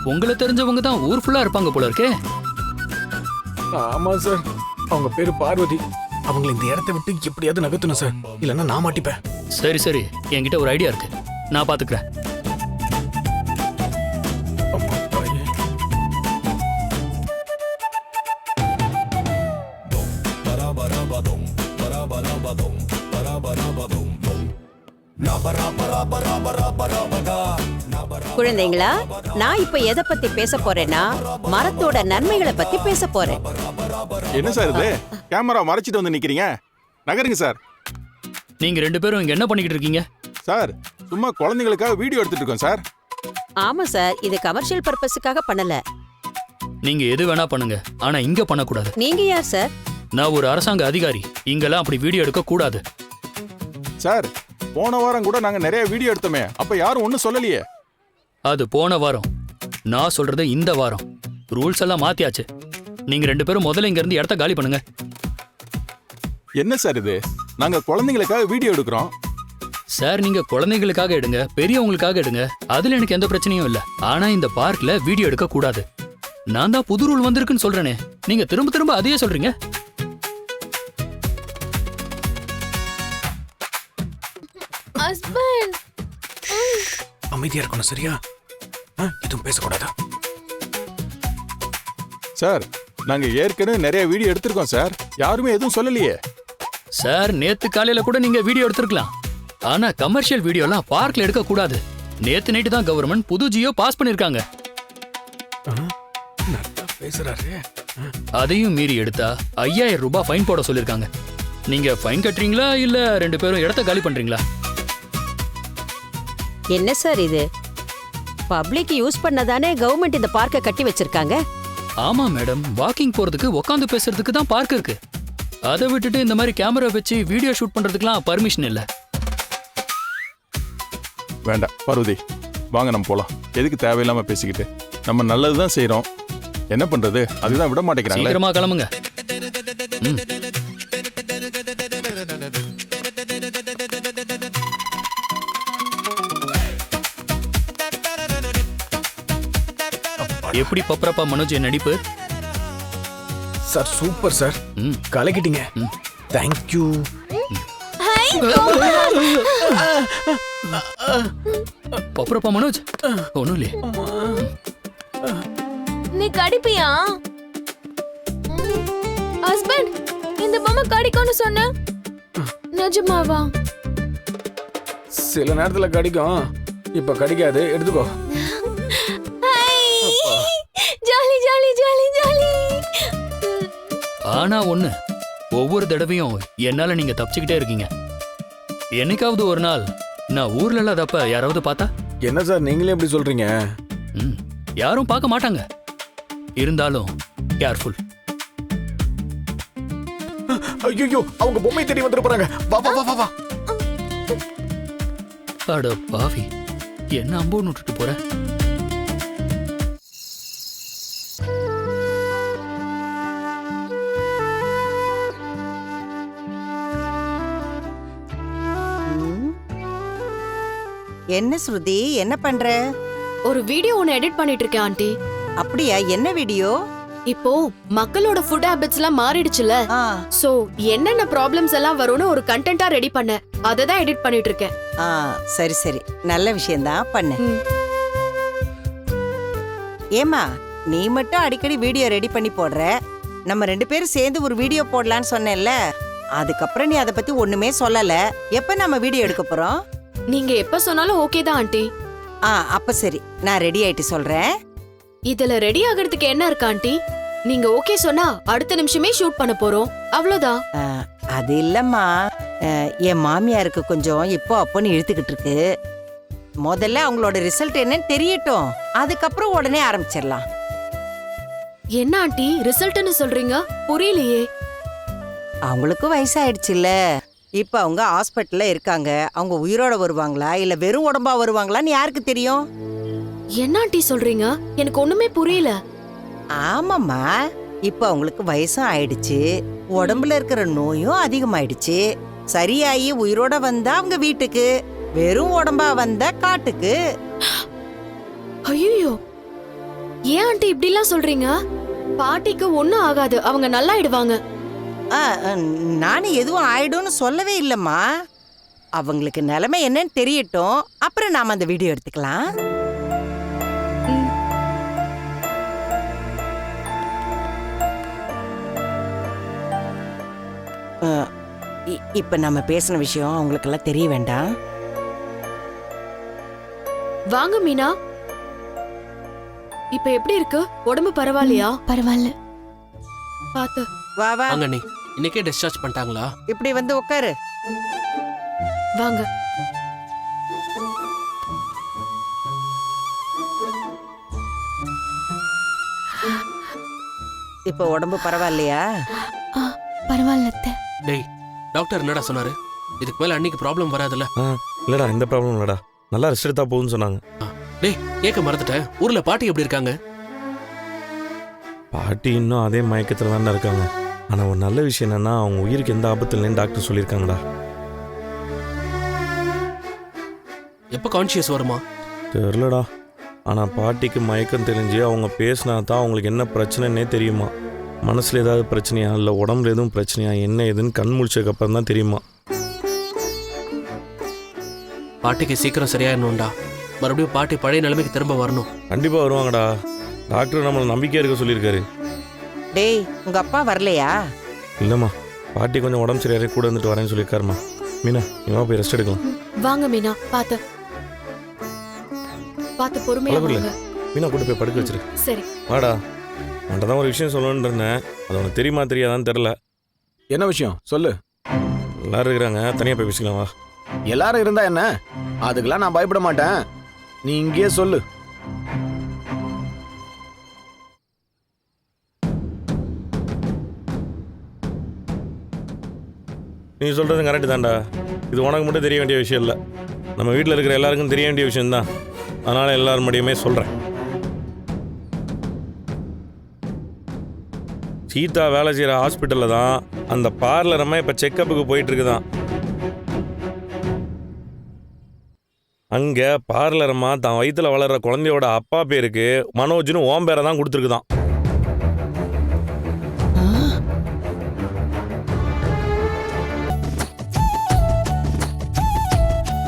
உங்களை தெரிஞ்சவங்க தான் ஊர் ஃபுல்லா இருப்பாங்க போல இருக்கே. ஆமா சார், அவங்க பேரு பார்வதி. அவங்களை இந்த இடத்தை விட்டு எப்படியாவது நகர்த்தணும் சார், இல்லைன்னா நான் மாட்டிப்பேன். சரி சரி, என்கிட்ட ஒரு ஐடியா இருக்கு, நான் பாத்துக்கிறேன். குழந்தைங்களா, நான் இப்ப எதை பத்தி பேச போறேன்னா மரத்தோட நன்மைகளை பத்தி பேச போறேன். என்ன சார் இது? கேமரா மறைச்சிட்டு வந்து நிக்கிறீங்க, நகருங்க சார். நீங்க 2 பேரும் இங்க என்ன பண்ணிக்கிட்டு இருக்கீங்க? சார், சும்மா குழந்தைகளுக்காக வீடியோ எடுத்துட்டு இருக்கோம் சார். ஆமா சார், இது கமர்ஷியல் பர்பஸுக்காக பண்ணல. நீங்க எது வேணா பண்ணுங்க, ஆனா இங்க பண்ணக்கூடாது. நீங்க யார் சார்? நான் ஒரு அரசாங்க அதிகாரி, இங்கெல்லாம் அப்படி வீடியோ எடுக்க கூடாது. சார், போன வாரம் கூட நாங்க நிறைய வீடியோ எடுத்தோமே, அப்ப யாரும் ஒன்னும் சொல்லலையே. அது போன வாரம், நான் சொல்றது இந்த வாரம். ரூல்ஸ் எல்லாம் மாத்தியாச்சு. நீங்க 2 பேரும் முதல்ல இங்க இருந்து இடத்த காலி பண்ணுங்க. என்ன சார் இது? நாங்க குழந்தைங்களுக்காக வீடியோ எடுக்கிறோம். சார், நீங்க குழந்தைகளுக்காக எடுங்க, பெரியவங்களுக்காக எடுங்க, அதுல எனக்கு எந்த பிரச்சனையும் இல்ல. ஆனா இந்த பார்க்ல வீடியோ எடுக்க கூடாது. நான் தான் புது ரூல் வந்திருக்குன்னு சொல்றேனே, நீங்க திரும்ப திரும்ப அதையே சொல்றீங்க. ஹஸ்பண்ட், அமைதியா இருக்கணும் சரியா? எதுவும் பேசக்கூடாதா? சார், நாங்க ஏற்கனவே நிறைய வீடியோ எடுத்திருக்கோம் சார், யாருமே எதுவும் சொல்லலையே. சார், நேத்து காலையில கூட நீங்க வீடியோ எடுத்திருக்கலாம். ஆனா கமர்ஷியல் வீடியோலாம் பார்க்ல எடுக்க கூடாது. நேத்து நைட்டு தான் கவர்மெண்ட் புது ஜியோ பாஸ் பண்ணிருக்காங்க. நல்லா பேசுறாரு. அதையும் மீறி எடுத்தா 5000 ரூபாய் ஃபைன் போட சொல்லிருக்காங்க. நீங்க ஃபைன் கட்டுறீங்களா இல்ல 2 பேரும் இடத்த காலி பண்றீங்களா? என்ன சார் இது? பப்ளிக் யூஸ் பண்ணதானே கவர்மெண்ட் இந்த பார்க்க கட்டி வச்சிருக்காங்க. ஆமா மேடம், வாக்கிங் போறதுக்கு உட்காந்து பேசுறதுக்கு தான் பார்க் இருக்கு. அதை விட்டுட்டு இந்த மாதிரி கேமரா வச்சு வீடியோ ஷூட் பண்றதுக்குலாம் பர்மிஷன் இல்ல. வேண்டாம் பார்வதி, வாங்க நம்ம போலாம். எதுக்கு தேவையில்லாம பேசிக்கிட்டு? நம்ம நல்லதுதான் செய்யறோம், என்ன பண்றது? அதுதான் விட மாட்டேங்கிறாங்க. சீக்கிரமா கிளம்புங்க. எப்படி பப்ரப்பா மனோஜ் என் நடிப்பு? சார் சூப்பர் சார், கலக்கிட்டீங்க. தேங்க்யூ. பப்ரப்பா மனோஜ், ஒண்ணும் இல்லையே. நீ கடிப்பியா? ஹஸ்பண்ட், இந்த பொம்மை கடிக்கும்னு சொன்ன, நிஜமாவா? சில நேரத்துல கடிக்கும், இப்ப கடிக்காது, எடுத்துக்கோ. Jolly jolly jolly jolly. ஆனா ஒண்ணு, ஒவ்வொரு தடவையும் என்னால நீங்க தப்பிச்சுக்கிட்டே இருக்கீங்க. என்னைக்காவது ஒரு நாள் நான் ஊர்ல இல்லாதப்ப யாராவது பார்த்தா? என்ன சார் நீங்களே எப்படி சொல்றீங்க? யாரும் பார்க்க மாட்டாங்க. இருந்தாலும் கேர்ஃபுல். ஐயோ, அவங்க பொம்மை தேடி வந்துட்டு போறாங்க. வா வா வா வா. அட பாவி, என்ன அம்பு விட்டுட்டு போற? என்ன ஸ்ருதி, என்ன பண்ற? ஒரு வீடியோ ஒன்னு எடிட் பண்ணிட்டு இருக்கேன் ஆண்டி. அப்படியா? என்ன வீடியோ? இப்போ மக்களோட ஃபுட் ஹாபிட்ஸ் எல்லாம் மாறிடுச்சுல, சோ என்னென்ன ப்ராப்ளம்ஸ் எல்லாம் வரும்னு ஒரு கண்டென்ட்டா ரெடி பண்ண, அதை தான் எடிட் பண்ணிட்டு இருக்கேன். சரி சரி, நல்ல விஷயம்தான், பண்ணு. ஏமா, நீ மட்டும் அடிக்கடி வீடியோ ரெடி பண்ணி போடுற, நம்ம 2 பேரும் சேர்ந்து ஒரு வீடியோ போடலான்னு சொன்னேன்ல, அதுக்கப்புறம் நீ அதை பத்தி ஒண்ணுமே சொல்லல. எப்ப நம்ம வீடியோ எடுக்க போறோம்? நீங்க எப்ப சொன்னாலும் ஓகே தான் ஆண்டி. அப்ப சரி, நான் ரெடி ஆயிட்டு சொல்றேன். இதுல ரெடி ஆகிறதுக்கு என்ன இருக்கு ஆண்டி? நீங்க ஓகே சொன்னா அடுத்த நிமிஷமே ஷூட் பண்ண போறோம், அவ்வளவுதான். அது இல்லம்மா, என் மாமியாருக்கு கொஞ்சம் இப்போ அப்போன்னு இழுத்துக்கிட்டு இருக்கு. முதல்ல அவங்களோட ரிசல்ட் என்னன்னு தெரியட்டும், அதுக்கப்புறம் உடனே ஆரம்பிச்சிடலாம். என்ன ஆண்டி ரிசல்ட்னு சொல்றீங்க? புரியலையே. அவங்களுக்கு வயசாயிடுச்சுல்ல, இப்ப அவங்க ஹாஸ்பிட்டல்ல இருக்காங்க. அவங்க உயிரோட வருவாங்களா இல்ல வெறும் உடம்பா வருவாங்களான்னு யாருக்கு தெரியும்? என்ன ஆண்டி சொல்றீங்க? எனக்கு ஒண்ணுமே புரியல. ஆமாம்மா, இப்ப அவங்களுக்கு வயசும் ஆயிடுச்சு, உடம்புல இருக்கிற நோயும் அதிகமாயிடுச்சு. சரியாயி உயிரோட வந்தா அவங்க வீட்டுக்கு, வெறும் உடம்பா வந்தா காட்டுக்கு. ஐயோ, ஏன் ஆண்டி இப்படிலாம் சொல்றீங்க? பாட்டிக்கு ஒண்ணும் ஆகாது, அவங்க நல்லா ஆயிடுவாங்க. நானும் எதுவும் ஆயிடும்னு சொல்லவே இல்லம்மா. அவங்களுக்கு நிலைமை என்னன்னு தெரியட்டும், அப்புறம் நாம அந்த வீடியோ எடுத்துக்கலாம். இப்ப நம்ம பேசின விஷயம் அவங்களுக்கெல்லாம் தெரிய வேண்டாம். வாங்க மீனா. இப்ப எப்படி இருக்கு? உடம்பு பரவாயில்லையா? பரவாயில்ல. பாத்து வா வா, வாங்க அண்ணி, இன்னைக்கே டிஸ்சார்ஜ் பண்ணிட்டாங்களா? இப்படி வந்து உட்காரு. வாங்க. இப்ப உடம்பு பரவாயில்லையா? பரவாயில்ல அத்தை. டேய், டாக்டர் என்னடா சொன்னாரு? இதுக்கு மேல அன்னைக்கு ப்ராப்ளம் வராதுல்ல? இல்லடா, எந்த ப்ராப்ளம் இல்லடா. நல்லா ரெஸ்ட் எடுத்தா போகுதுன்னு சொன்னாங்க. டேய், கேட்க மறந்துட்டேன். ஊர்ல பாட்டி எப்படி இருக்காங்க? பாட்டி இன்னும் அதே மயக்கத்துல தான்டா இருக்காங்க. ஆனா ஒரு நல்ல விஷயம் என்னன்னா, அவங்க உயிருக்கு எந்த ஆபத்து இல்லைன்னு டாக்டர் சொல்லியிருக்காங்கடா. எப்ப கான்ஷியஸ் வருமா? தெரிலடா. ஆனா பாட்டிக்கு மயக்கம் தெரிஞ்சு அவங்க பேசினா தான் அவங்களுக்கு என்ன பிரச்சனைன்னே தெரியுமா. மனசுல ஏதாவது பிரச்சனையா இல்லை உடம்புல எதுவும் பிரச்சனையா என்ன ஏதுன்னு கண் முழிச்சதுக்கு அப்புறம் தான் தெரியுமா. பாட்டிக்கு சீக்கிரம் சரியாயிடணும்டா. மறுபடியும் பாட்டி பழைய நிலைமைக்கு திரும்ப வரணும். கண்டிப்பா வருவாங்கடா. டாக்டர் நம்மளை நம்பிக்கையா இருக்க சொல்லியிருக்காரு. டேய், உங்க அப்பா வரலையா? இல்லம்மா, பாட்டி கொஞ்சம் உடம்பு சரியாரே கூட வந்துட்டு வரேன்னு சொல்லியிருக்காருமா. மீனா, நீ போய் ரெஸ்ட் எடுக்கலாம். வாங்க மீனா. பாத்து பாத்து பொறுமையா பரவாயில்ல. வாங்க. மீனா கூட்டு போய் படுக்க வச்சிரு. சரி. வாடா, உன்கிட்ட தான் ஒரு விஷயம் சொல்லணும்னு இருந்தேன். அது உனக்கு தெரியுமா தெரியாதான்னு தெரில. என்ன விஷயம் சொல்லு. எல்லாரும் இருக்கிறாங்க, தனியாக போய் பேசிக்கலாம் வா. எல்லாரும் இருந்தா என்ன, அதுக்கெல்லாம் நான் பயப்பட மாட்டேன். நீ இங்கேயே சொல்லு. நீ சொல்கிறது கரெக்டு தான்டா. இது உனக்கு மட்டும் தெரிய வேண்டிய விஷயம் இல்லை, நம்ம வீட்டில் இருக்கிற எல்லாருக்கும் தெரிய வேண்டிய விஷயம்தான். அதனால் எல்லாரும் முடியுமே சொல்கிறேன். சீதா வேலை செய்கிற ஹாஸ்பிட்டலில் தான் அந்த பார்லரம்மா இப்போ செக்கப்புக்கு போயிட்டுருக்குதான். அங்கே பார்லரம்மா தான் வயிற்றில் வளர்கிற குழந்தையோட அப்பா பேருக்கு மனோஜ்னு ஓம் பேரை தான் கொடுத்துருக்குதான்.